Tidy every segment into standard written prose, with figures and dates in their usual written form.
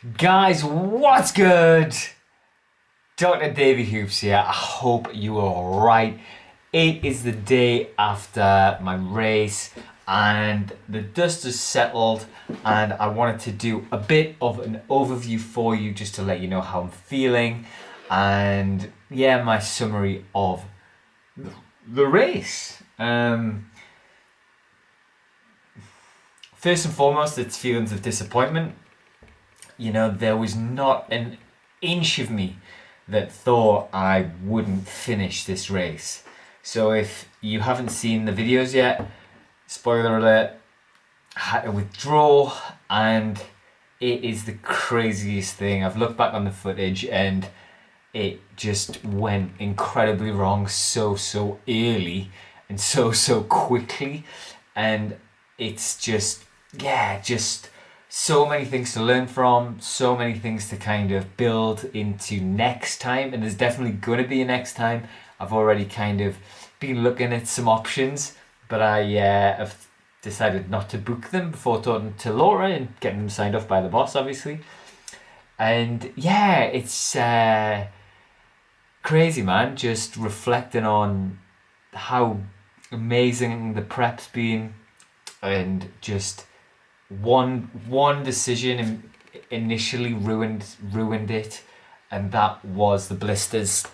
Guys, what's good? Dr. David.Hooper here. I hope you are alright. It is the day after my race and the dust has settled, and I wanted to do a bit of an overview for you just to let you know how I'm feeling and my summary of the race. First and foremost, it's feelings of disappointment. There was not an inch of me that thought I wouldn't finish this race. So if you haven't seen the videos yet, spoiler alert, I had to withdraw, and it is the craziest thing. I've looked back on the footage and it just went incredibly wrong so early and so quickly, and it's just so many things to learn from, so many things to kind of build into next time, and there's definitely going to be a next time. I've already kind of been looking at some options, but I have decided not to book them before talking to Laura and getting them signed off by the boss, obviously. And it's crazy, man, just reflecting on how amazing the prep's been, and just one decision initially ruined it, and that was the blisters.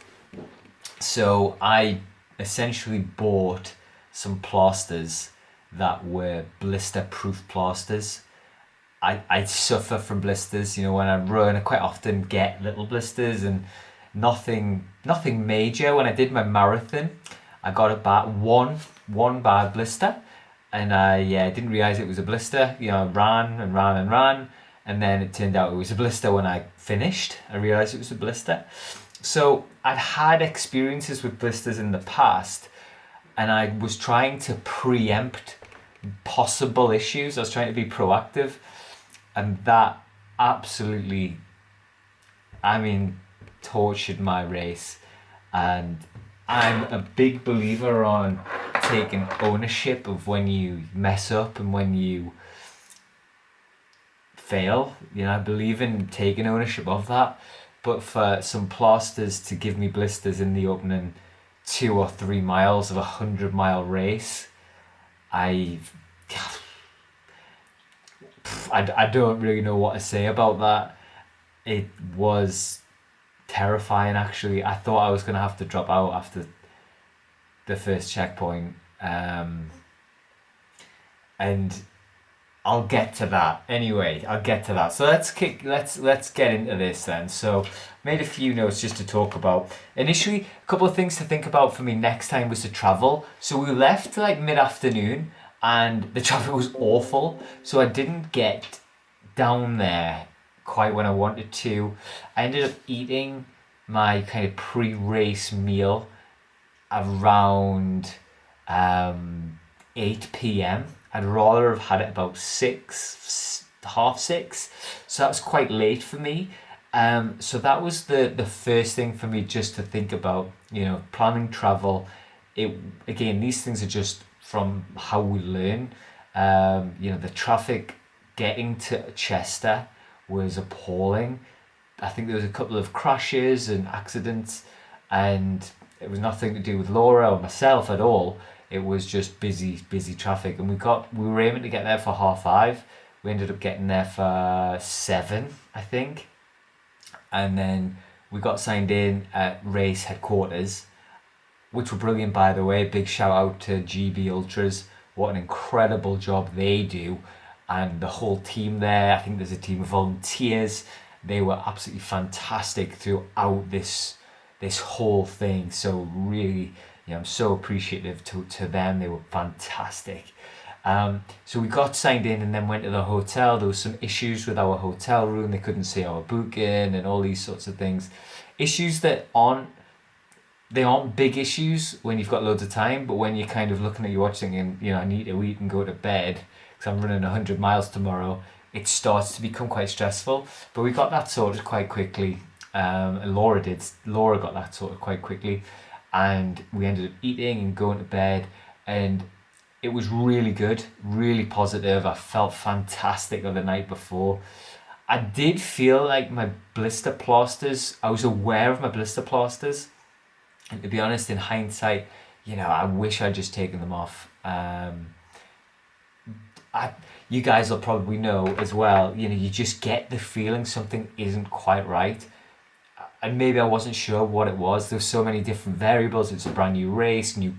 So I essentially bought some plasters that were blister proof plasters. I suffer from blisters. When I run, I quite often get little blisters, and nothing major. When I did my marathon, I got about one bad blister, and I didn't realize it was a blister. I ran and ran, and then it turned out it was a blister. When I finished, I realized it was a blister. So I'd had experiences with blisters in the past, and I was trying to preempt possible issues. I was trying to be proactive, and that absolutely, tortured my race. And I'm a big believer on taking ownership of when you mess up and when you fail. I believe in taking ownership of that. But for some plasters to give me blisters in the opening 2 or 3 miles of a 100-mile race, I don't really know what to say about that. It was terrifying, actually. I thought I was going to have to drop out after the first checkpoint, and I'll get to that. Anyway, I'll get to that. So let's get into this then. So made a few notes just to talk about. Initially, a couple of things to think about for me next time was to travel. So we left like mid-afternoon, and the traffic was awful. So I didn't get down there quite when I wanted to. I ended up eating my kind of pre-race meal around 8 p.m. I'd rather have had it about 6, half 6. So that was quite late for me. So that was the first thing for me, just to think about, planning travel. Again, these things are just from how we learn. The traffic getting to Chester was appalling. I think there was a couple of crashes and accidents, and it was nothing to do with Laura or myself at all. It was just busy traffic, and we were aiming to get there for 5:30. We ended up getting there for 7, I think, and then we got signed in at race headquarters, which were brilliant, by the way. Big shout out to GB Ultras. What an incredible job they do, and the whole team there. I think there's a team of volunteers. They were absolutely fantastic throughout this whole thing. So really, I'm so appreciative to them. They were fantastic. So we got signed in and then went to the hotel. There was some issues with our hotel room. They couldn't see our booking and all these sorts of things. Issues that aren't big issues when you've got loads of time, but when you're kind of looking at your watch thinking, I need to eat and go to bed because I'm running 100 miles tomorrow, it starts to become quite stressful. But we got that sorted quite quickly. And Laura did. Laura got that sorted quite quickly, and we ended up eating and going to bed, and it was really good, really positive. I felt fantastic on the night before. I did feel like my blister plasters, I was aware of my blister plasters. And to be honest, in hindsight, I wish I'd just taken them off. I, you guys will probably know as well, you just get the feeling something isn't quite right. And maybe I wasn't sure what it was. There's so many different variables. It's a brand new race, new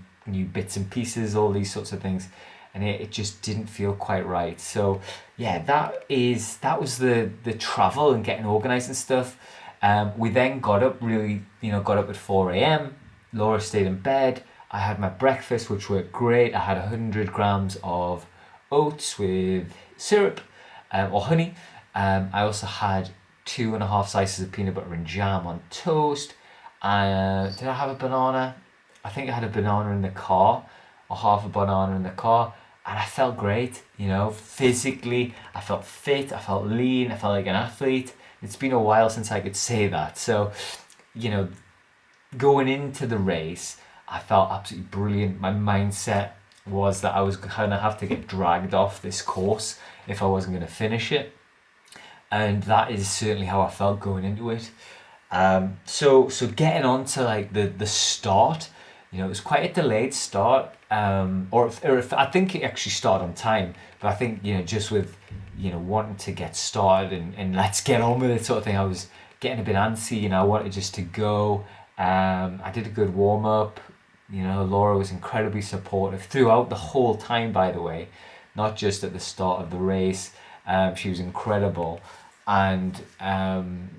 bits and pieces, all these sorts of things, and it just didn't feel quite right. So yeah, that was the travel and getting organised and stuff. We then got up got up at 4 a.m. Laura stayed in bed. I had my breakfast, which worked great. I had 100 grams of oats with syrup or honey. I also had 2.5 slices of peanut butter and jam on toast. Did I have a banana? I think I had a banana in the car, or half a banana in the car, and I felt great. Physically, I felt fit, I felt lean, I felt like an athlete. It's been a while since I could say that. So, going into the race, I felt absolutely brilliant. My mindset was that I was going to have to get dragged off this course if I wasn't going to finish it. And that is certainly how I felt going into it. So getting on to like the start, it was quite a delayed start. Or if I think it actually started on time, but I think just with wanting to get started and let's get on with it sort of thing, I was getting a bit antsy. I wanted just to go. I did a good warm up. Laura was incredibly supportive throughout the whole time, by the way, not just at the start of the race. She was incredible, and then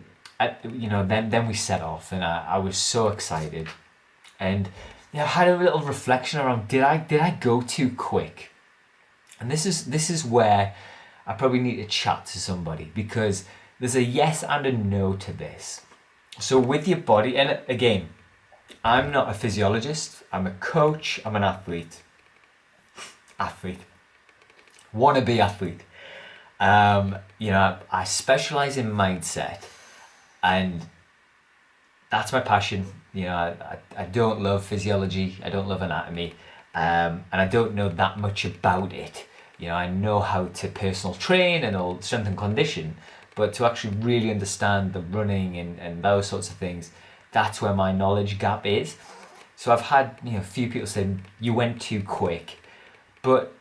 we set off, and I was so excited, and I had a little reflection around did I go too quick, and this is where I probably need to chat to somebody, because there's a yes and a no to this. So with your body, and again, I'm not a physiologist, I'm a coach, I'm an athlete, wannabe athlete. I specialize in mindset, and that's my passion. I don't love physiology, I don't love anatomy, and I don't know that much about it. I know how to personal train and all strength and condition, but to actually really understand the running and those sorts of things, that's where my knowledge gap is. So I've had a few people say you went too quick, but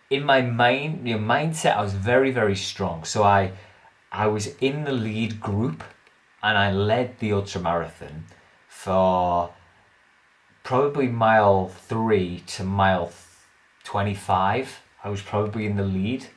in my mindset, I was very, very strong. So I was in the lead group, and I led the ultramarathon for probably mile 3 to mile 25. I was probably in the lead.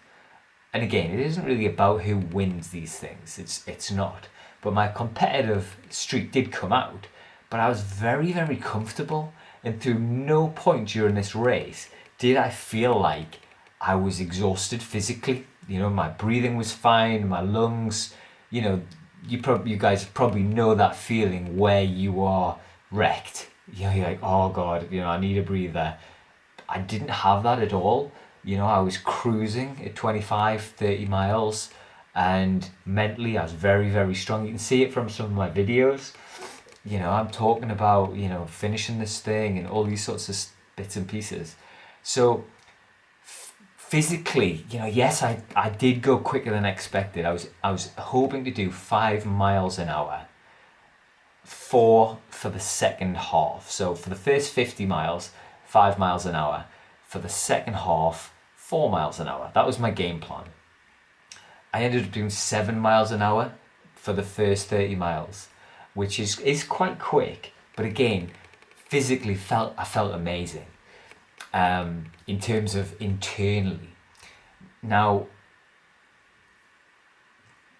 And again, it isn't really about who wins these things. It's not. But my competitive streak did come out. But I was very, very comfortable. And through no point during this race did I feel like I was exhausted physically. My breathing was fine, my lungs, you guys probably know that feeling where you are wrecked. You're like, oh God, I need a breather. I didn't have that at all. I was cruising at 25, 30 miles, and mentally I was very, very strong. You can see it from some of my videos. I'm talking about, finishing this thing and all these sorts of bits and pieces. So physically, yes, I did go quicker than expected. I was hoping to do 5 miles an hour, 4 for the second half. So for the first 50 miles, 5 miles an hour. For the second half, 4 miles an hour. That was my game plan. I ended up doing 7 miles an hour for the first 30 miles, which is quite quick. But again, physically I felt amazing. In terms of internally. Now,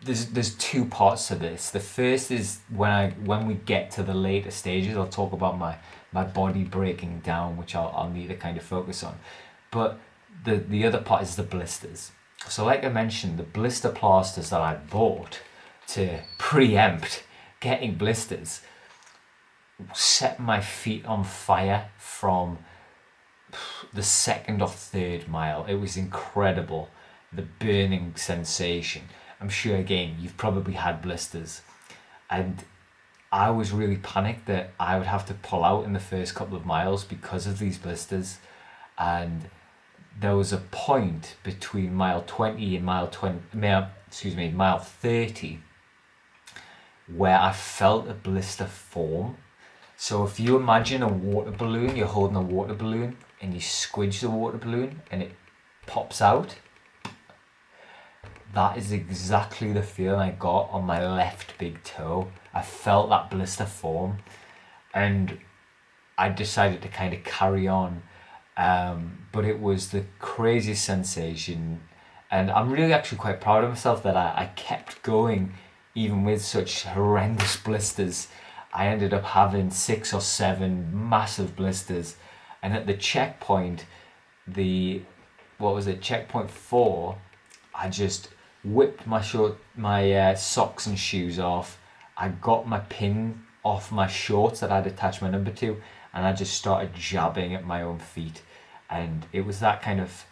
there's two parts to this. The first is when we get to the later stages, I'll talk about my body breaking down, which I'll need to kind of focus on. But the other part is the blisters. So like I mentioned, the blister plasters that I bought to preempt getting blisters set my feet on fire from the second or third mile. It was incredible, the burning sensation. I'm sure again you've probably had blisters, and I was really panicked that I would have to pull out in the first couple of miles because of these blisters. And there was a point between mile 20 and mile 30, where I felt a blister form. So if you imagine a water balloon, you're holding a water balloon and you squidge the water balloon and it pops out. That is exactly the feeling I got on my left big toe. I felt that blister form, and I decided to kind of carry on. But it was the craziest sensation, and I'm really actually quite proud of myself that I kept going even with such horrendous blisters. I ended up having 6 or 7 massive blisters, and at the checkpoint, checkpoint 4, I just whipped my socks and shoes off. I got my pin off my shorts that I'd attached my number to, and I just started jabbing at my own feet. And it was that kind of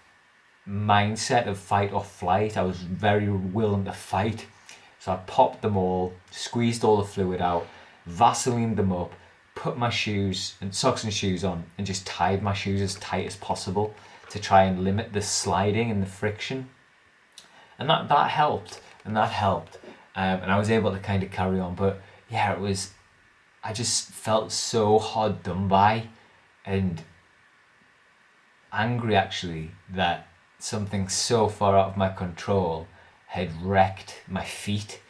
mindset of fight or flight. I was very willing to fight. So I popped them all, squeezed all the fluid out, Vaselined them up, put my shoes and socks and shoes on, and just tied my shoes as tight as possible to try and limit the sliding and the friction. And that helped, and and I was able to kind of carry on. But yeah, I just felt so hard done by, and angry actually that something so far out of my control had wrecked my feet.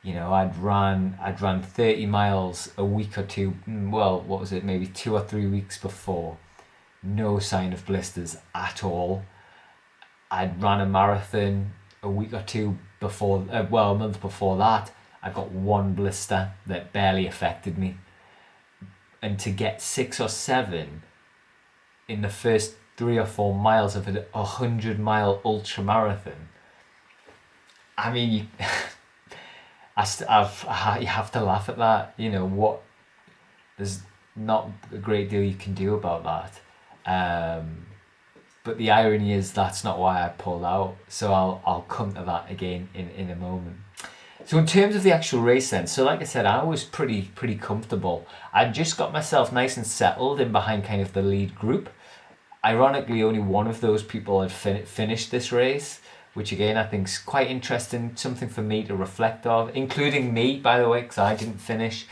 I'd run 30 miles a week or two, well, what was it, maybe 2 or 3 weeks before. No sign of blisters at all. I'd run a marathon a week or two before, a month before that. I got 1 blister that barely affected me. And to get 6 or 7 in the first 3 or 4 miles of a 100-mile ultra marathon, I mean, you have to laugh at that. There's not a great deal you can do about that. But the irony is that's not why I pulled out. So I'll come to that again in a moment. So in terms of the actual race then, so like I said, I was pretty comfortable. I just got myself nice and settled in behind kind of the lead group. Ironically, only one of those people had finished this race, which again I think is quite interesting, something for me to reflect on, including me, by the way, because I didn't finish.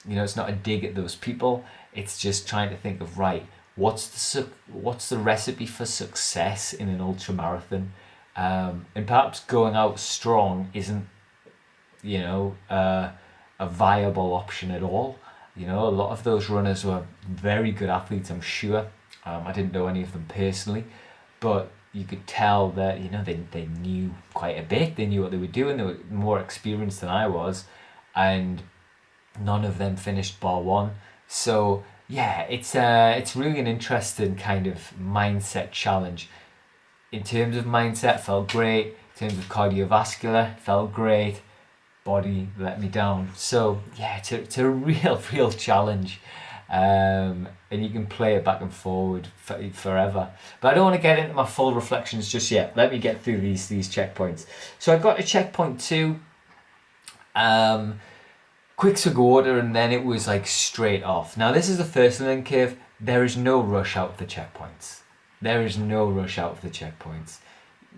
It's not a dig at those people. It's just trying to think of, right, what's the recipe for success in an ultra marathon, and perhaps going out strong isn't a viable option at all. A lot of those runners were very good athletes, I'm sure. I didn't know any of them personally, but you could tell that they knew quite a bit. They knew what they were doing. They were more experienced than I was, and none of them finished bar one. So yeah, it's really an interesting kind of mindset challenge. In terms of mindset, felt great. In terms of cardiovascular, felt great. Body let me down. So yeah, it's a real challenge, and you can play it back and forward forever. But I don't want to get into my full reflections just yet. Let me get through these checkpoints. So I got to checkpoint 2. Quick swig of water, and then it was like straight off. Now this is the first learning curve. There is no rush out of the checkpoints.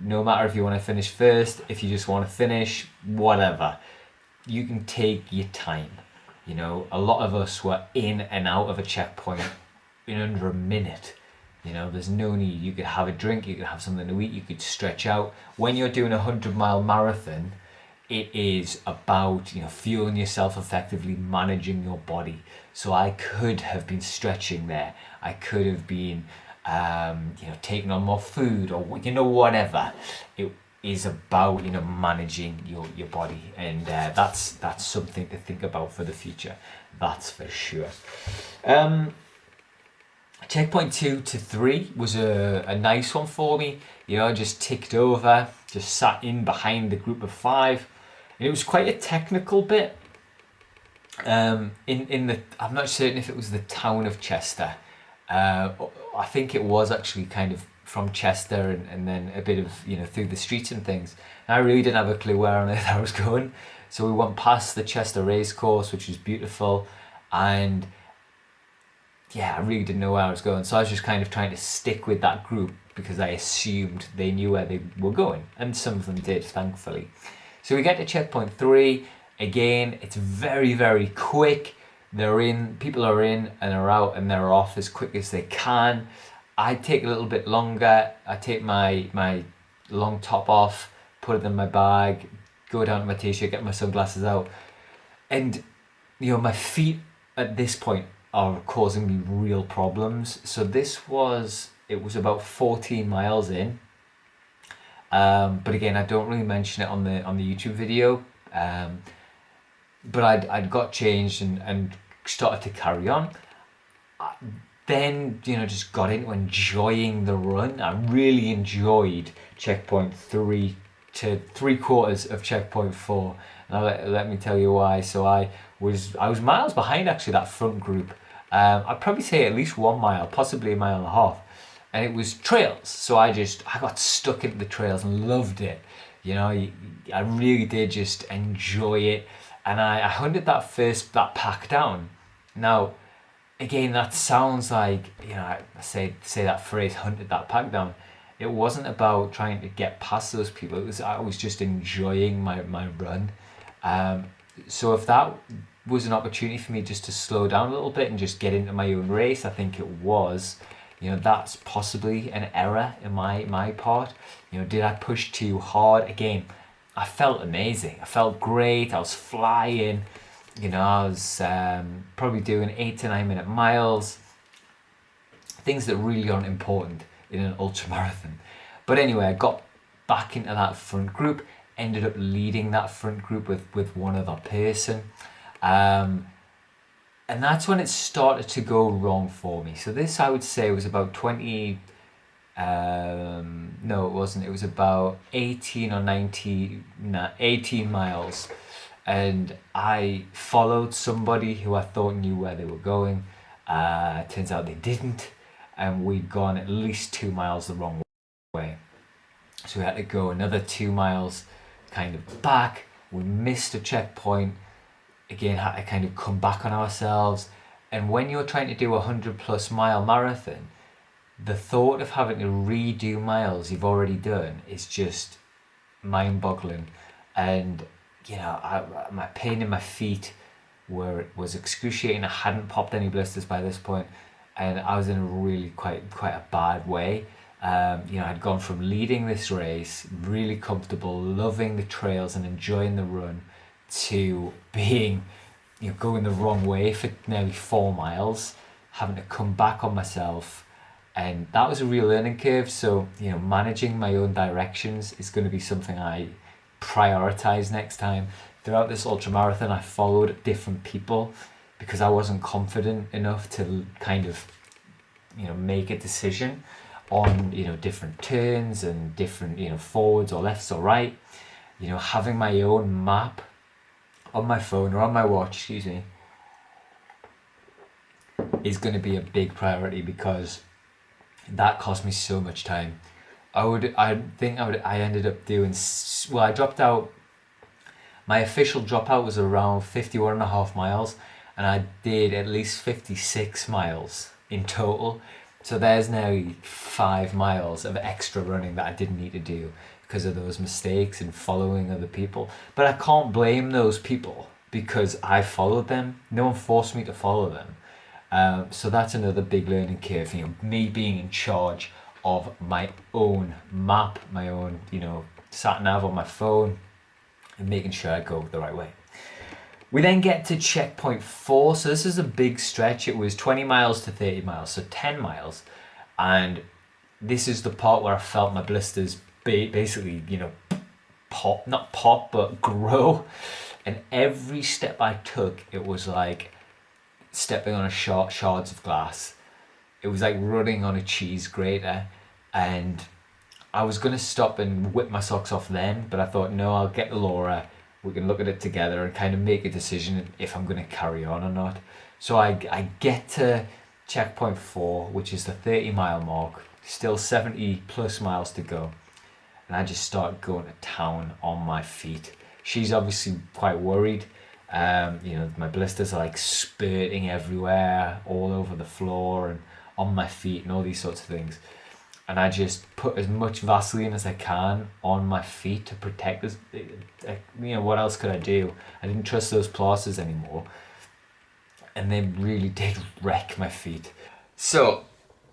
No matter if you want to finish first, if you just want to finish, whatever. You can take your time. A lot of us were in and out of a checkpoint in under a minute. There's no need. You could have a drink, you could have something to eat, you could stretch out. When you're doing a 100-mile marathon, it is about fueling yourself effectively, managing your body. So I could have been stretching there. I could have been taking on more food or whatever. It is about managing your body, and that's something to think about for the future. That's for sure. Checkpoint 2 to 3 was a nice one for me. I just ticked over, just sat in behind the group of 5. And it was quite a technical bit. I'm not certain if it was the town of Chester. I think it was actually kind of from Chester and then a bit of through the streets and things. And I really didn't have a clue where on earth I was going. So we went past the Chester race course, which was beautiful, and yeah, I really didn't know where I was going. So I was just kind of trying to stick with that group because I assumed they knew where they were going, and some of them did, thankfully. So we get to checkpoint 3. Again, it's very, very quick. People are in and are out and they're off as quick as they can. I take a little bit longer. I take my long top off, put it in my bag, go down to my t-shirt, get my sunglasses out. And, my feet at this point are causing me real problems. So it was about 14 miles in. But again, I don't really mention it on the YouTube video. But I'd got changed and started to carry on. Then, just got into enjoying the run. I really enjoyed checkpoint 3 to 3/4 of checkpoint 4. And let me tell you why. So I was miles behind actually that front group. I'd probably say at least 1 mile, possibly a mile and a half. And it was trails. So I got stuck into the trails and loved it. I really did just enjoy it. And I hunted that pack down. Now, again, that sounds like, I say that phrase, hunted that pack down. It wasn't about trying to get past those people. I was just enjoying my run. So if that was an opportunity for me just to slow down a little bit and just get into my own race, I think it was. That's possibly an error in my part. Did I push too hard? Again, I felt amazing. I felt great. I was flying. I was probably doing 8 to 9 minute miles. Things that really aren't important in an ultramarathon. But anyway, I got back into that front group, ended up leading that front group with one other person. And that's when it started to go wrong for me. So this, I would say, was about 20... no, it wasn't. It was about 18 or 18 miles. And I followed somebody who I thought knew where they were going. Turns out they didn't. And we'd gone at least 2 miles the wrong way. So we had to go another 2 miles kind of back. We missed a checkpoint. Again, had to kind of come back on ourselves. And when you're trying to do a 100+ mile marathon, the thought of having to redo miles you've already done is just mind-boggling. And my pain in my feet was excruciating. I hadn't popped any blisters by this point, and I was in a really quite a bad way. I'd gone from leading this race, really comfortable, loving the trails and enjoying the run, to being, going the wrong way for nearly 4 miles, having to come back on myself. And that was a real learning curve. So, managing my own directions is going to be something I prioritize next time. Throughout this ultramarathon, I followed different people because I wasn't confident enough to kind of, make a decision on, different turns and different, forwards or lefts or right. Having my own map on my phone or on my watch, is going to be a big priority because that cost me so much time. I ended up doing, I dropped out. My official dropout was around 51.5 miles, and I did at least 56 miles in total. So there's now 5 miles of extra running that I didn't need to do because of those mistakes and following other people. But I can't blame those people because I followed them. No one forced me to follow them. So that's another big learning curve. Me being in charge of my own map, my own, sat nav on my phone, and making sure I go the right way. We then get to checkpoint 4. So this is a big stretch. It was 20 miles to 30 miles, so 10 miles. And this is the part where I felt my blisters basically, not pop, but grow. And every step I took, it was like stepping on shards of glass. It was like running on a cheese grater. And I was going to stop and whip my socks off then, but I thought, no, I'll get Laura. We can look at it together and kind of make a decision if I'm going to carry on or not. So I get to checkpoint 4, which is the 30-mile mark, still 70+ miles to go. And I just start going to town on my feet. She's obviously quite worried. My blisters are like spurting everywhere, all over the floor and on my feet and all these sorts of things. and I just put as much Vaseline as I can on my feet to protect this. What else could I do? I didn't trust those plasters anymore, and they really did wreck my feet. So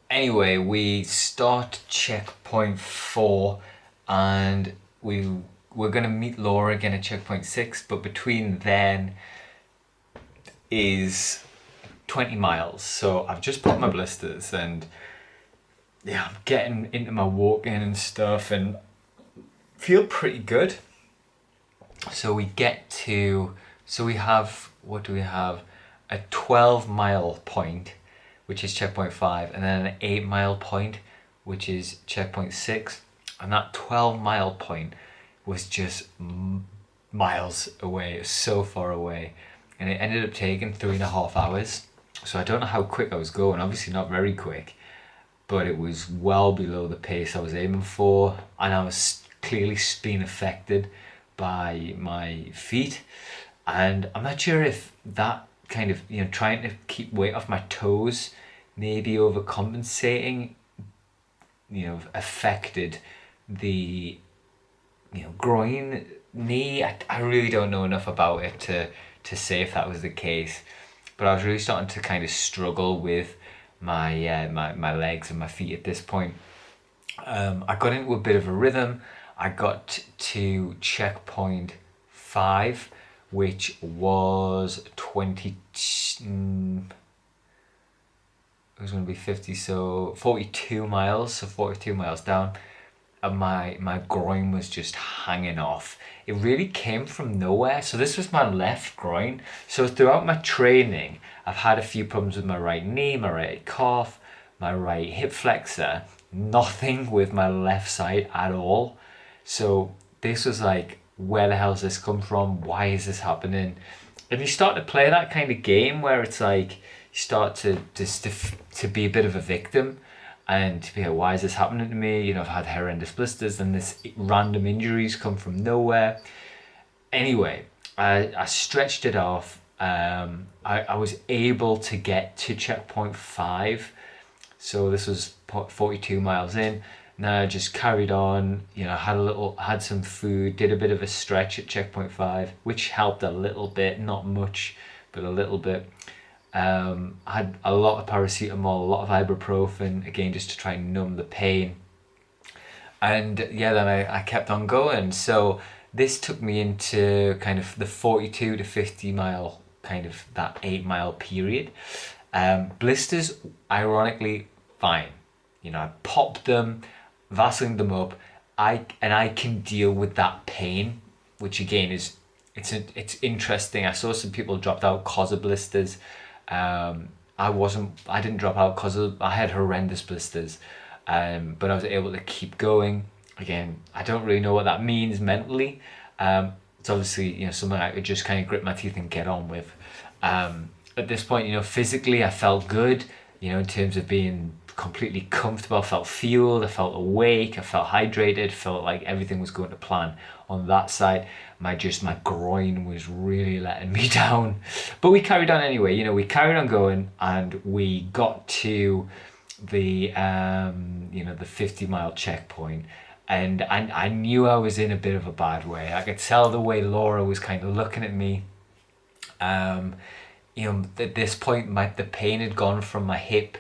anyway, we start checkpoint 4, and we're gonna meet Laura again at checkpoint 6, but between then is 20 miles. So I've just popped my blisters, and yeah, I'm getting into my walking and stuff, and feel pretty good. So we have, what do we have? A 12-mile point, which is checkpoint 5, and then an 8-mile point, which is checkpoint 6. And that 12-mile point was just miles away. It was so far away. And it ended up taking 3.5 hours. So I don't know how quick I was going. Obviously not very quick, but it was well below the pace I was aiming for. And I was clearly being affected by my feet. And I'm not sure if that kind of, trying to keep weight off my toes, maybe overcompensating, affected the, groin, knee. I really don't know enough about it to say if that was the case. But I was really starting to kind of struggle with my legs and my feet at this point. I got into a bit of a rhythm. I got to checkpoint 5, which was 20. It was going to be 50, so 42 miles. So 42 miles down, and my groin was just hanging off. It really came from nowhere. So this was my left groin. So throughout my training, I've had a few problems with my right knee, my right calf, my right hip flexor. Nothing with my left side at all. So this was like, where the hell's this come from? Why is this happening? And you start to play that kind of game where it's like, you start to be a bit of a victim, and to be like, why is this happening to me? I've had horrendous blisters, and this random injuries come from nowhere. Anyway, I stretched it off. I was able to get to checkpoint 5. So this was 42 miles in. Now I just carried on, had some food, did a bit of a stretch at checkpoint 5, which helped a little bit, not much, but a little bit. I had a lot of paracetamol, a lot of ibuprofen, again, just to try and numb the pain. And yeah, then I kept on going. So this took me into kind of the 42 to 50 mile, kind of that 8-mile period. Blisters, ironically, fine. I popped them, Vaseline them up. I can deal with that pain, which again is it's interesting. I saw some people dropped out cause of blisters. I didn't drop out because I had horrendous blisters, but I was able to keep going. Again, I don't really know what that means mentally. It's obviously something I could just kind of grit my teeth and get on with. At this point, physically I felt good. In terms of being completely comfortable, I felt fueled, I felt awake, I felt hydrated, felt like everything was going to plan on that side. My groin was really letting me down, but we carried on anyway. We carried on going, and we got to the the 50-mile checkpoint, and I knew I was in a bit of a bad way. I could tell the way Laura was kind of looking at me. At this point, the pain had gone from my hip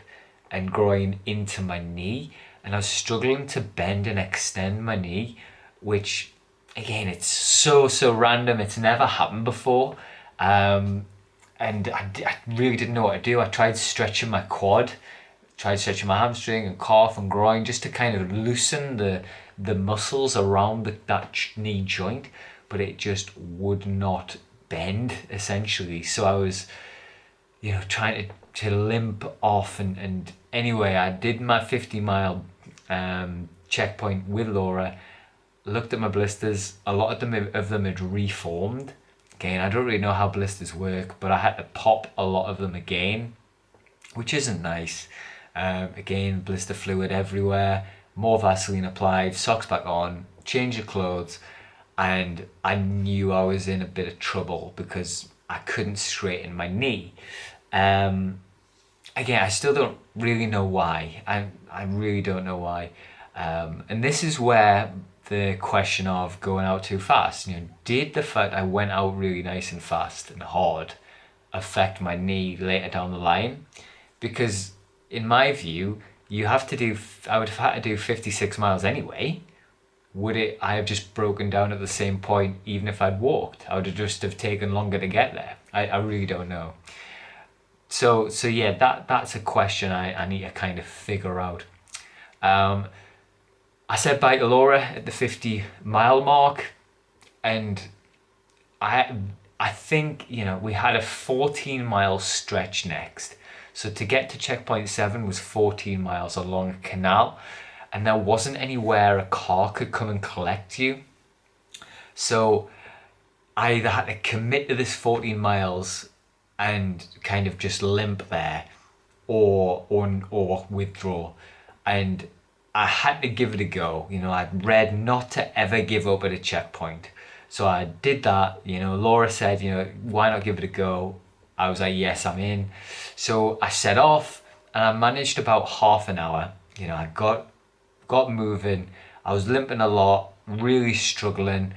and groin into my knee, and I was struggling to bend and extend my knee, which again, it's so random. It's never happened before, and I really didn't know what to do. I tried stretching my quad, tried stretching my hamstring and calf and groin, just to kind of loosen the muscles around that knee joint, but it just would not bend, essentially. So I was trying to limp off, and anyway, I did my 50-mile checkpoint with Laura. Looked at my blisters. A lot of them had reformed. Again, I don't really know how blisters work, but I had to pop a lot of them again, which isn't nice. Again, blister fluid everywhere, more Vaseline applied, socks back on, change of clothes, and I knew I was in a bit of trouble because I couldn't straighten my knee. again, I still don't really know why. I really don't know why. And this is where the question of going out too fast, did the fact I went out really nice and fast and hard affect my knee later down the line? Because in my view, I would have had to do 56 miles anyway. Would it? I have just broken down at the same point, even if I'd walked. I would have just have taken longer to get there. I really don't know. So yeah, that's a question I need to kind of figure out. Um, I said bye to Laura at the 50-mile mark, and I I think we had a 14-mile stretch next. So to get to checkpoint 7 was 14 miles along a canal, and there wasn't anywhere a car could come and collect you. So I either had to commit to this 14 miles and kind of just limp there, or withdraw. And I had to give it a go. I'd read not to ever give up at a checkpoint. So I did that. Laura said, why not give it a go? I was like, yes, I'm in. So I set off, and I managed about half an hour. I got moving. I was limping a lot, really struggling.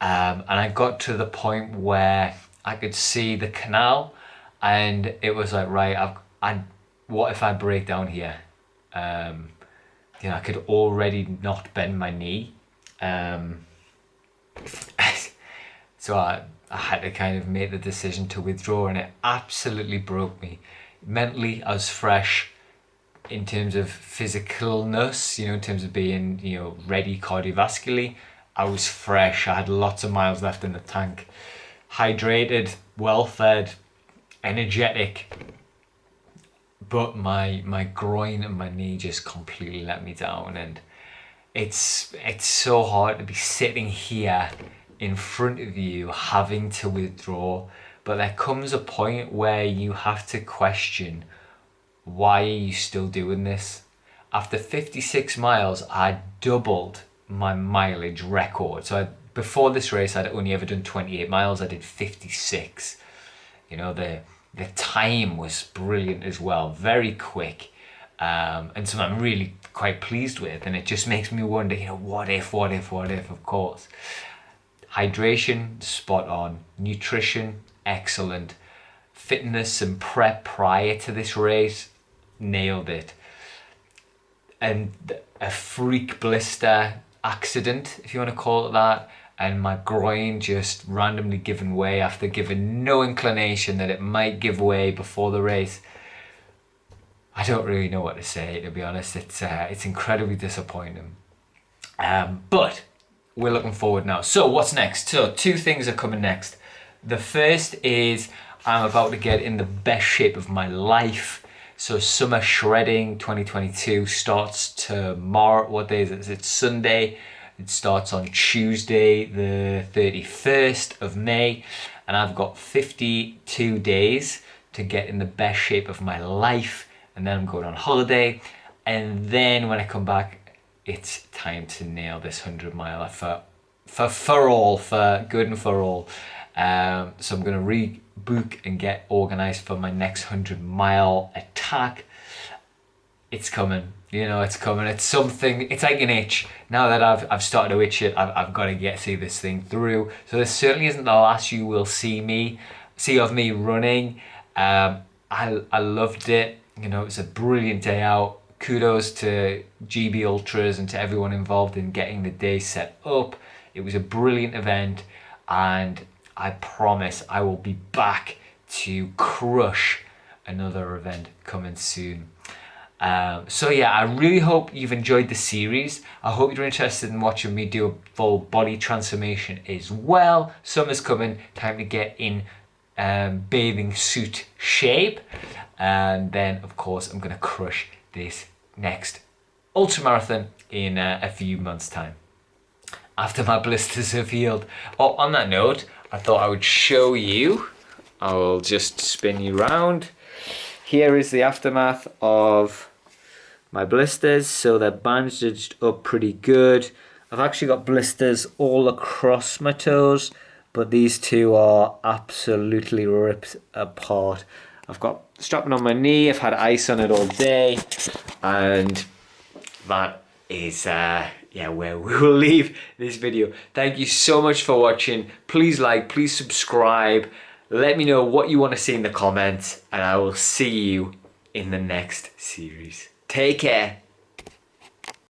And I got to the point where I could see the canal, and it was like, right, what if I break down here? I could already not bend my knee. So I had to kind of make the decision to withdraw, and it absolutely broke me. Mentally, I was fresh in terms of physicalness, in terms of being, ready cardiovascularly. I was fresh. I had lots of miles left in the tank. Hydrated, well fed, energetic. But my groin and my knee just completely let me down, and it's so hard to be sitting here in front of you having to withdraw. But there comes a point where you have to question, why are you still doing this? After 56 miles, I doubled my mileage record. So before this race, I'd only ever done 28 miles. I did 56. The time was brilliant as well, very quick, and something I'm really quite pleased with. And it just makes me wonder, what if, of course. Hydration, spot on. Nutrition, excellent. Fitness and prep prior to this race, nailed it. And a freak blister accident, if you want to call it that, and my groin just randomly giving way after giving no inclination that it might give way before the race. I don't really know what to say, to be honest. It's incredibly disappointing. But we're looking forward now. So what's next? So 2 things are coming next. The first is I'm about to get in the best shape of my life. So Summer Shredding 2022 starts tomorrow. What day is it? It's Sunday. It starts on Tuesday, the 31st of May. And I've got 52 days to get in the best shape of my life. And then I'm going on holiday. And then when I come back, it's time to nail this 100-miler for good and for all. So I'm going to rebook and get organised for my next 100-mile attack. It's coming. It's coming. It's something. It's like an itch. Now that I've started to itch it, I've got to see this thing through. So this certainly isn't the last you will see of me running. I loved it. It was a brilliant day out. Kudos to GB Ultras and to everyone involved in getting the day set up. It was a brilliant event, and I promise I will be back to crush another event coming soon. So yeah, I really hope you've enjoyed the series. I hope you're interested in watching me do a full body transformation as well. Summer's coming, time to get in bathing suit shape. And then, of course, I'm going to crush this next ultramarathon in a few months' time, after my blisters have healed. Oh, on that note, I thought I would show you. I will just spin you round. Here is the aftermath of my blisters. So they're bandaged up pretty good. I've actually got blisters all across my toes, but these two are absolutely ripped apart. I've got strapping on my knee. I've had ice on it all day, and that is where we will leave this video. Thank you so much for watching. Please like, please subscribe. Let me know what you want to see in the comments, and I will see you in the next series. Take care.